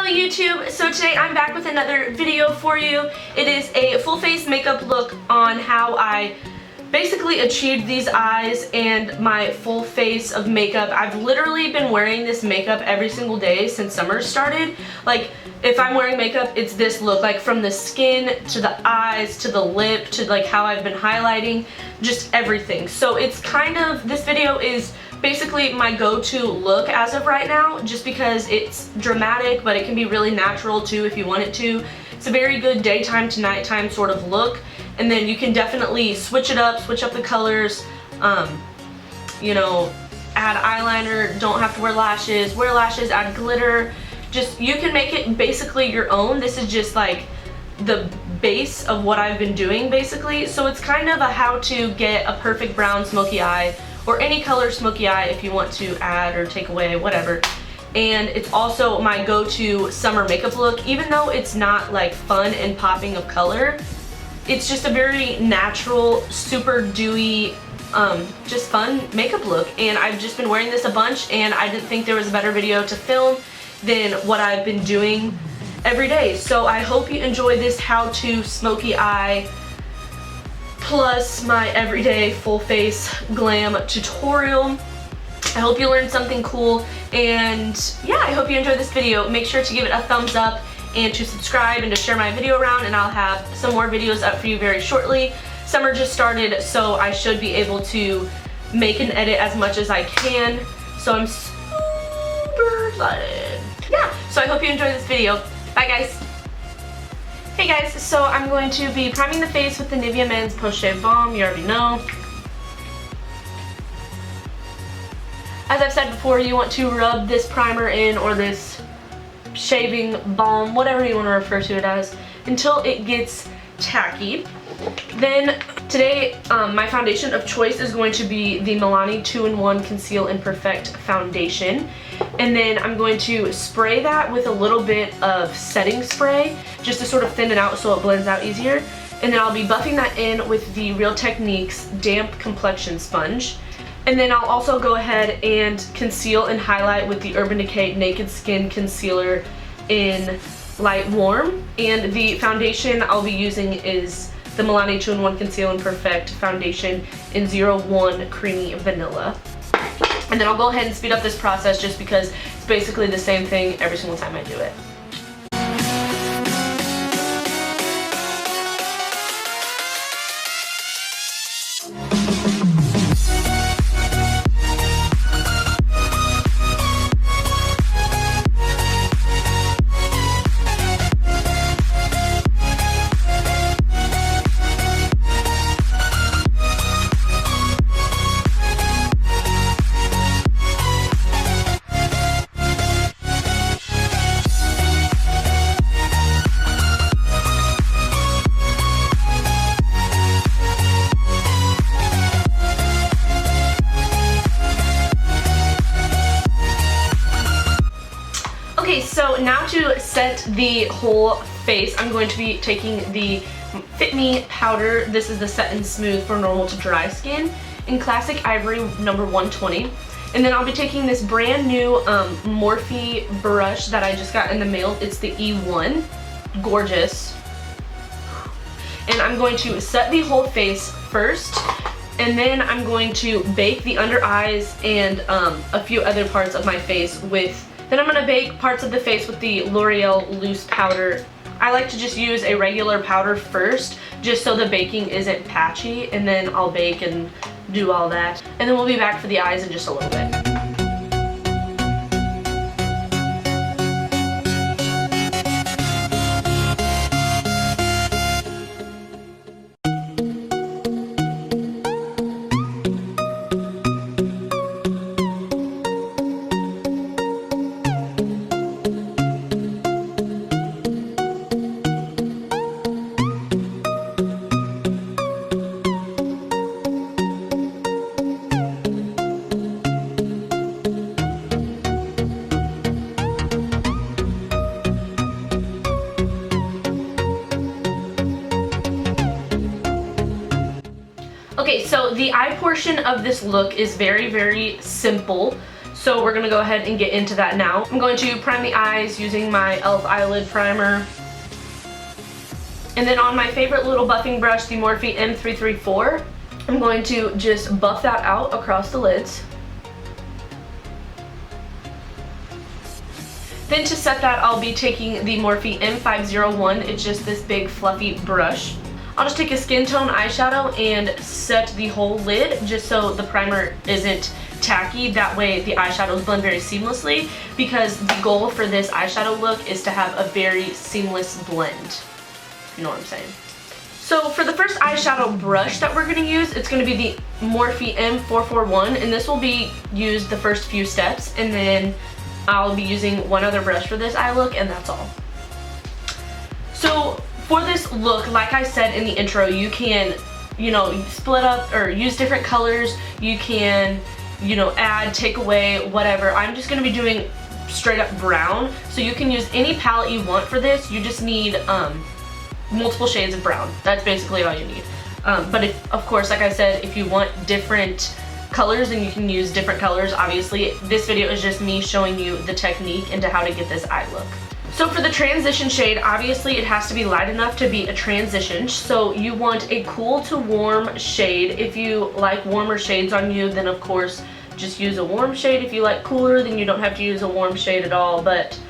Hello YouTube! So today I'm back with another video for you. It is a full face makeup look on how I basically achieved these eyes and my full face of makeup. I've literally been wearing this makeup every single day since summer started. Like, if I'm wearing makeup, it's this look, like from the skin to the eyes to the lip to like how I've been highlighting, just everything. So it's kind of, this video is basically my go-to look as of right now, just because it's dramatic, but it can be really natural too if you want it to. It's a very good daytime to nighttime sort of look, and then you can definitely switch it up, switch up the colors, you know, add eyeliner, don't have to wear lashes, add glitter. Just, you can make it basically your own. This is just like the base of what I've been doing basically. So it's kind of a how to get a perfect brown smoky eye, or any color smoky eye if you want to add or take away, whatever. And it's also my go-to summer makeup look, even though it's not like fun and popping of color. It's just a very natural, super dewy, just fun makeup look. And I've just been wearing this a bunch, and I didn't think there was a better video to film than what I've been doing every day. So I hope you enjoy this how-to smoky eye plus my everyday full face glam tutorial. I hope you learned something cool, and yeah, I hope you enjoyed this video. Make sure to give it a thumbs up and to subscribe and to share my video around, and I'll have some more videos up for you very shortly. Summer just started, so I should be able to make and edit as much as I can, so I'm super excited. Yeah, so I hope you enjoyed this video. Bye guys. Hey guys, so I'm going to be priming the face with the Nivea Men's Post Shave Balm. You already know. As I've said before, you want to rub this primer in, or this shaving balm, whatever you want to refer to it as, until it gets tacky. Then today, my foundation of choice is going to be the Milani 2-in-1 Conceal and Perfect Foundation. And then I'm going to spray that with a little bit of setting spray, just to sort of thin it out so it blends out easier. And then I'll be buffing that in with the Real Techniques Damp Complexion Sponge. And then I'll also go ahead and conceal and highlight with the Urban Decay Naked Skin Concealer in Light Warm. And the foundation I'll be using is the Milani 2-in-1 Conceal and Perfect Foundation in 01 Creamy Vanilla. And then I'll go ahead and speed up this process just because it's basically the same thing every single time I do it. Okay, so now to set the whole face, I'm going to be taking the Fit Me powder. This is the Set and Smooth for normal to dry skin in Classic Ivory number 120. And then I'll be taking this brand new Morphe brush that I just got in the mail. It's the E1. Gorgeous. And I'm going to set the whole face first, and then I'm going to bake the under eyes and a few other parts of my face with. Then I'm going to bake parts of the face with the L'Oreal loose powder. I like to just use a regular powder first, just so the baking isn't patchy, and then I'll bake and do all that. And then we'll be back for the eyes in just a little bit. Okay, so the eye portion of this look is very, very simple. So we're going to go ahead and get into that now. I'm going to prime the eyes using my e.l.f. eyelid primer. And then on my favorite little buffing brush, the Morphe M334, I'm going to just buff that out across the lids. Then to set that, I'll be taking the Morphe M501. It's just this big fluffy brush. I'll just take a skin tone eyeshadow and set the whole lid just so the primer isn't tacky. That way the eyeshadows blend very seamlessly, because the goal for this eyeshadow look is to have a very seamless blend. You know what I'm saying? So for the first eyeshadow brush that we're going to use, it's going to be the Morphe M441, and this will be used the first few steps, and then I'll be using one other brush for this eye look, and that's all. So for this look, like I said in the intro, you can, you know, split up or use different colors. You can, you know, add, take away, whatever. I'm just going to be doing straight up brown, so you can use any palette you want for this. You just need multiple shades of brown. That's basically all you need. But if, of course, like I said, if you want different colors, then you can use different colors. Obviously, this video is just me showing you the technique into how to get this eye look. So for the transition shade, obviously it has to be light enough to be a transition. So you want a cool to warm shade. If you like warmer shades on you, then of course just use a warm shade. If you like cooler, then you don't have to use a warm shade at all. But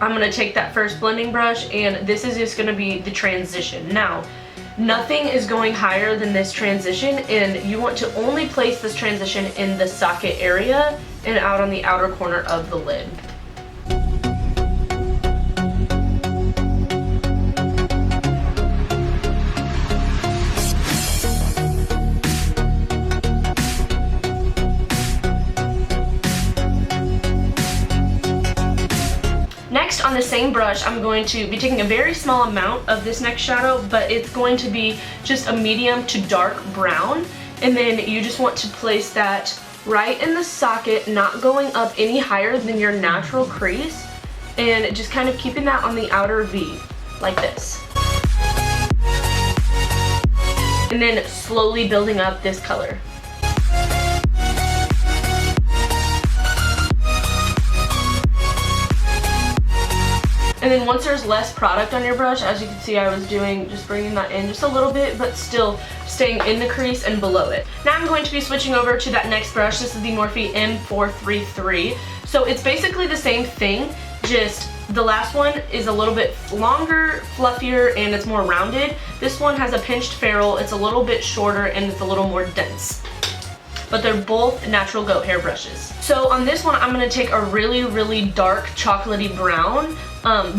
I'm going to take that first blending brush, and this is just going to be the transition. Now, nothing is going higher than this transition, and you want to only place this transition in the socket area and out on the outer corner of the lid. Next, on the same brush, I'm going to be taking a very small amount of this next shadow, but it's going to be just a medium to dark brown. And then you just want to place that right in the socket, not going up any higher than your natural crease, and just kind of keeping that on the outer V, like this. And then slowly building up this color. And then once there's less product on your brush, as you can see I was doing, just bringing that in just a little bit, but still staying in the crease and below it. Now I'm going to be switching over to that next brush. This is the Morphe M433. So it's basically the same thing, just the last one is a little bit longer, fluffier, and it's more rounded. This one has a pinched ferrule, it's a little bit shorter, and it's a little more dense. But they're both natural goat hair brushes. So on this one, I'm gonna take a really, really dark chocolatey brown,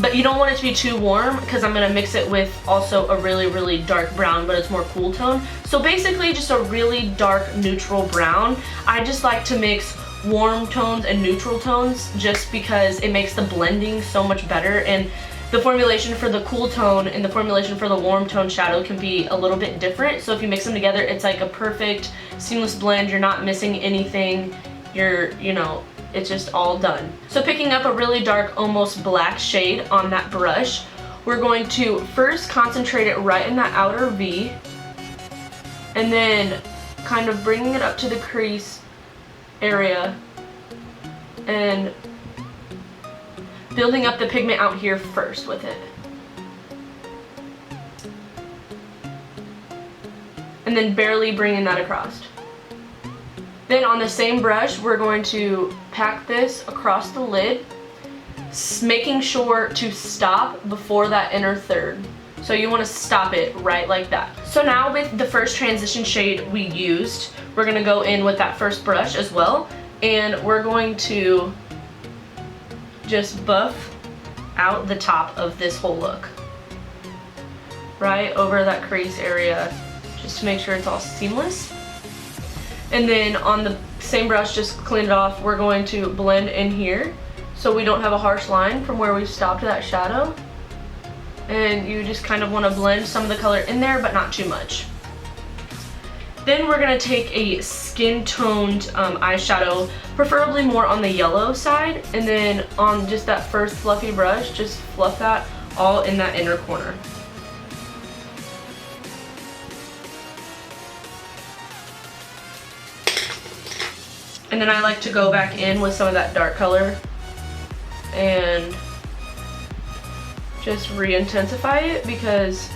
but you don't want it to be too warm because I'm gonna mix it with also a really, really dark brown, but it's more cool tone. So basically just a really dark neutral brown. I just like to mix warm tones and neutral tones just because it makes the blending so much better, and the formulation for the cool tone and the formulation for the warm tone shadow can be a little bit different. So if you mix them together, it's like a perfect seamless blend. You're not missing anything. It's just all done. So picking up a really dark, almost black shade on that brush, we're going to first concentrate it right in that outer V, and then kind of bringing it up to the crease area and building up the pigment out here first with it. And then barely bringing that across. Then on the same brush, we're going to pack this across the lid, making sure to stop before that inner third. So you want to stop it right like that. So now with the first transition shade we used, we're going to go in with that first brush as well, and we're going to just buff out the top of this whole look. Right over that crease area, just to make sure it's all seamless. And then on the same brush, just clean it off, we're going to blend in here so we don't have a harsh line from where we stopped that shadow. And you just kind of want to blend some of the color in there, but not too much. Then we're going to take a skin-toned eyeshadow, preferably more on the yellow side, and then on just that first fluffy brush, just fluff that all in that inner corner. And then I like to go back in with some of that dark color and just re-intensify it because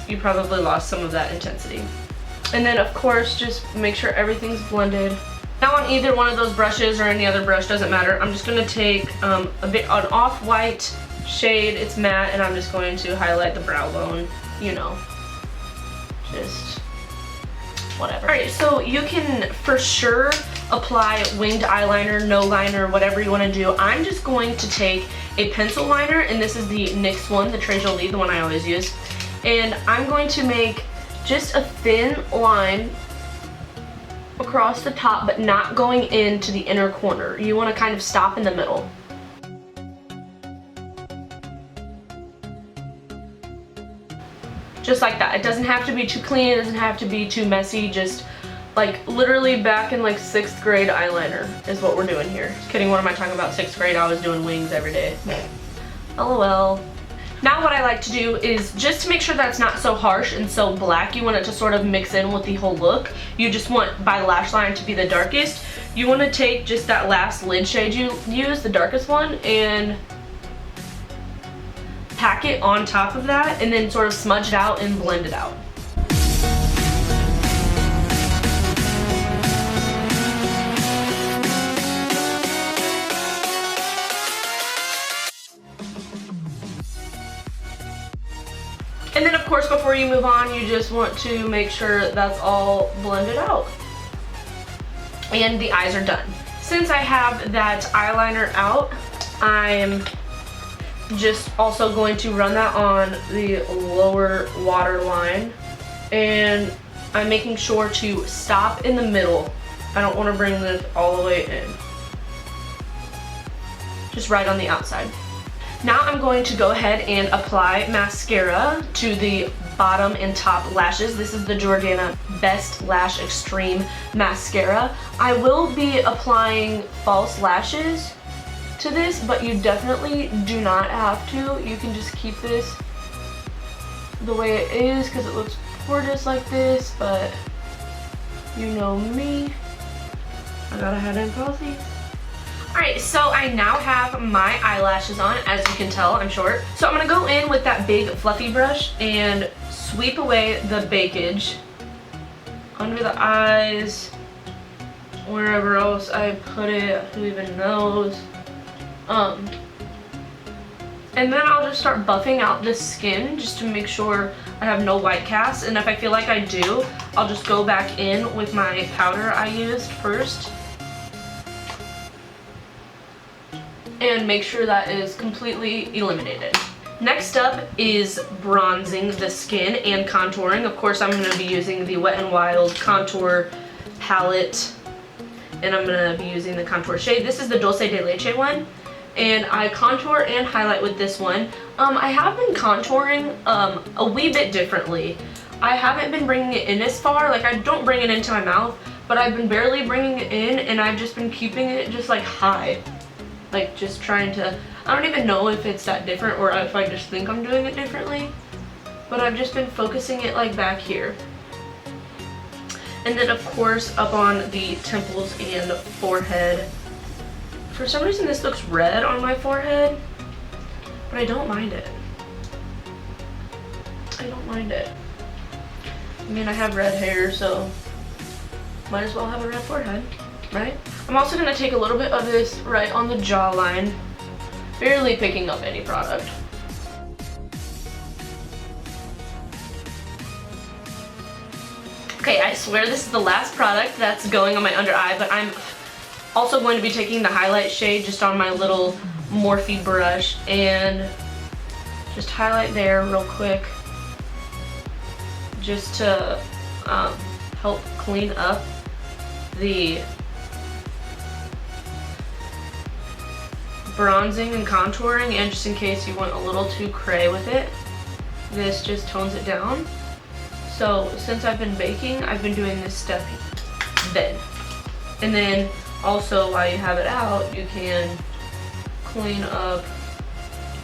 you probably lost some of that intensity. And then of course, just make sure everything's blended. Now on either one of those brushes or any other brush, doesn't matter, I'm just gonna take an off-white shade, it's matte, and I'm just going to highlight the brow bone, you know, just whatever. Alright, so you can for sure apply winged eyeliner, no liner, whatever you want to do. I'm just going to take a pencil liner, and this is the NYX one, the tresjoile, the one I always use. And I'm going to make just a thin line across the top, but not going into the inner corner. You want to kind of stop in the middle. Just like that. It doesn't have to be too clean, it doesn't have to be too messy, just like literally back in like 6th grade eyeliner is what we're doing here. Just kidding, what am I talking about? 6th grade, I was doing wings every day. LOL. Now what I like to do is, just to make sure that it's not so harsh and so black, you want it to sort of mix in with the whole look. You just want by lash line to be the darkest. You want to take just that last lid shade you use, the darkest one, and pack it on top of that, and then sort of smudge it out and blend it out. And then of course, before you move on, you just want to make sure that's all blended out. And the eyes are done. Since I have that eyeliner out, I'm just also going to run that on the lower waterline, and I'm making sure to stop in the middle. I don't want to bring this all the way in. Just right on the outside. Now I'm going to go ahead and apply mascara to the bottom and top lashes. This is the Jordana Best Lash Extreme Mascara. I will be applying false lashes to this, but you definitely do not have to. You can just keep this the way it is because it looks gorgeous like this, but you know me, I gotta have them falsies. Alright, so I now have my eyelashes on. As you can tell, I'm short. So I'm gonna go in with that big fluffy brush and sweep away the bakage under the eyes, wherever else I put it, who even knows. And then I'll just start buffing out the skin just to make sure I have no white cast. And if I feel like I do, I'll just go back in with my powder I used first and make sure that is completely eliminated. Next up is bronzing the skin and contouring. Of course, I'm going to be using the Wet and Wild contour palette, and I'm going to be using the contour shade. This is the Dulce de Leche one, and I contour and highlight with this one. I have been contouring a wee bit differently. I haven't been bringing it in as far, like I don't bring it into my mouth, but I've been barely bringing it in, and I've just been keeping it just like high. Like just trying to, I don't even know if it's that different or if I just think I'm doing it differently, but I've just been focusing it like back here. And then of course up on the temples and forehead. For some reason this looks red on my forehead, but I don't mind it. I don't mind it. I mean, I have red hair, so might as well have a red forehead, right? I'm also going to take a little bit of this right on the jawline, barely picking up any product. Okay, I swear this is the last product that's going on my under eye, but I'm also going to be taking the highlight shade just on my little Morphe brush and just highlight there real quick just to help clean up the bronzing and contouring, and just in case you went a little too cray with it, this just tones it down. So since I've been baking, I've been doing this step then. And then also while you have it out, you can clean up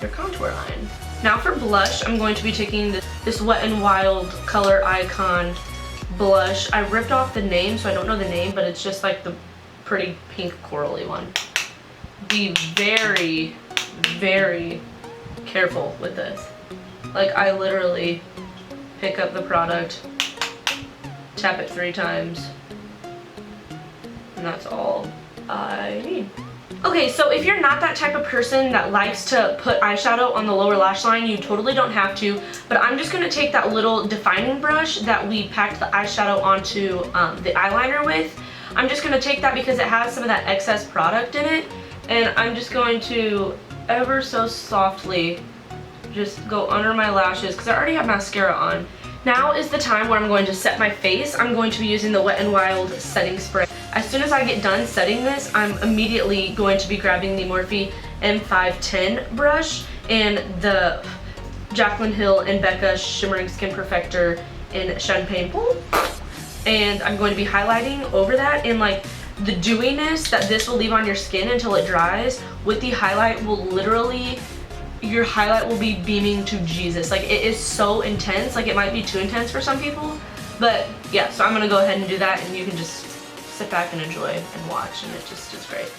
your contour line. Now for blush, I'm going to be taking this Wet and Wild Color Icon blush. I ripped off the name, so I don't know the name, but it's just like the pretty pink corally one. Be very, very careful with this. Like, I literally pick up the product, tap it 3 times, and that's all I need. Okay, so if you're not that type of person that likes to put eyeshadow on the lower lash line, you totally don't have to, but I'm just going to take that little defining brush that we packed the eyeshadow onto the eyeliner with. I'm just going to take that because it has some of that excess product in it, and I'm just going to ever so softly just go under my lashes because I already have mascara on. Now is the time where I'm going to set my face. I'm going to be using the Wet n Wild setting spray. As soon as I get done setting this, I'm immediately going to be grabbing the Morphe M510 brush and the Jaclyn Hill and Becca Shimmering Skin Perfector in Champagne Pool. And I'm going to be highlighting over that, and like the dewiness that this will leave on your skin until it dries with the highlight will literally, your highlight will be beaming to Jesus. Like, it is so intense. Like, it might be too intense for some people, but yeah, so I'm gonna go ahead and do that, and you can just sit back and enjoy and watch, and it just is great.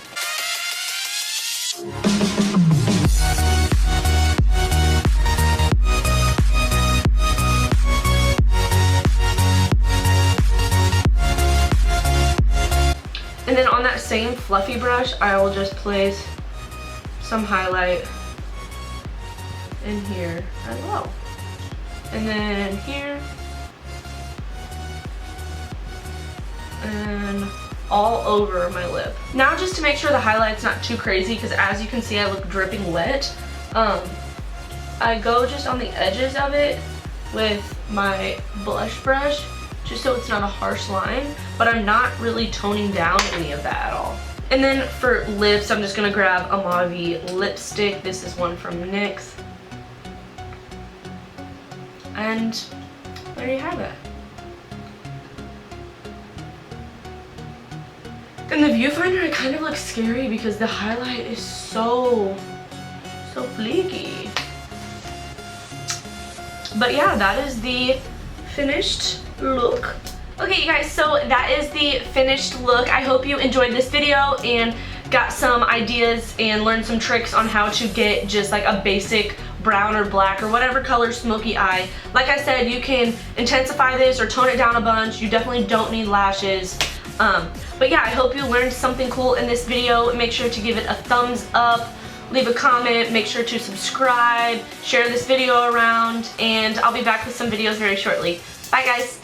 And then on that same fluffy brush, I will just place some highlight in here as well. And then here. And all over my lip. Now, just to make sure the highlight's not too crazy, because as you can see I look dripping wet, I go just on the edges of it with my blush brush, just so it's not a harsh line, but I'm not really toning down any of that at all. And then for lips, I'm just gonna grab a mauve lipstick. This is one from NYX. And there you have it. In the viewfinder, it kind of looks scary because the highlight is so flaky. But yeah, that is the finished look. Okay, you guys, so that is the finished look. I hope you enjoyed this video and got some ideas and learned some tricks on how to get just like a basic brown or black or whatever color smoky eye. Like I said, you can intensify this or tone it down a bunch. You definitely don't need lashes. But yeah, I hope you learned something cool in this video. Make sure to give it a thumbs up, leave a comment, make sure to subscribe, share this video around, and I'll be back with some videos very shortly. Bye guys!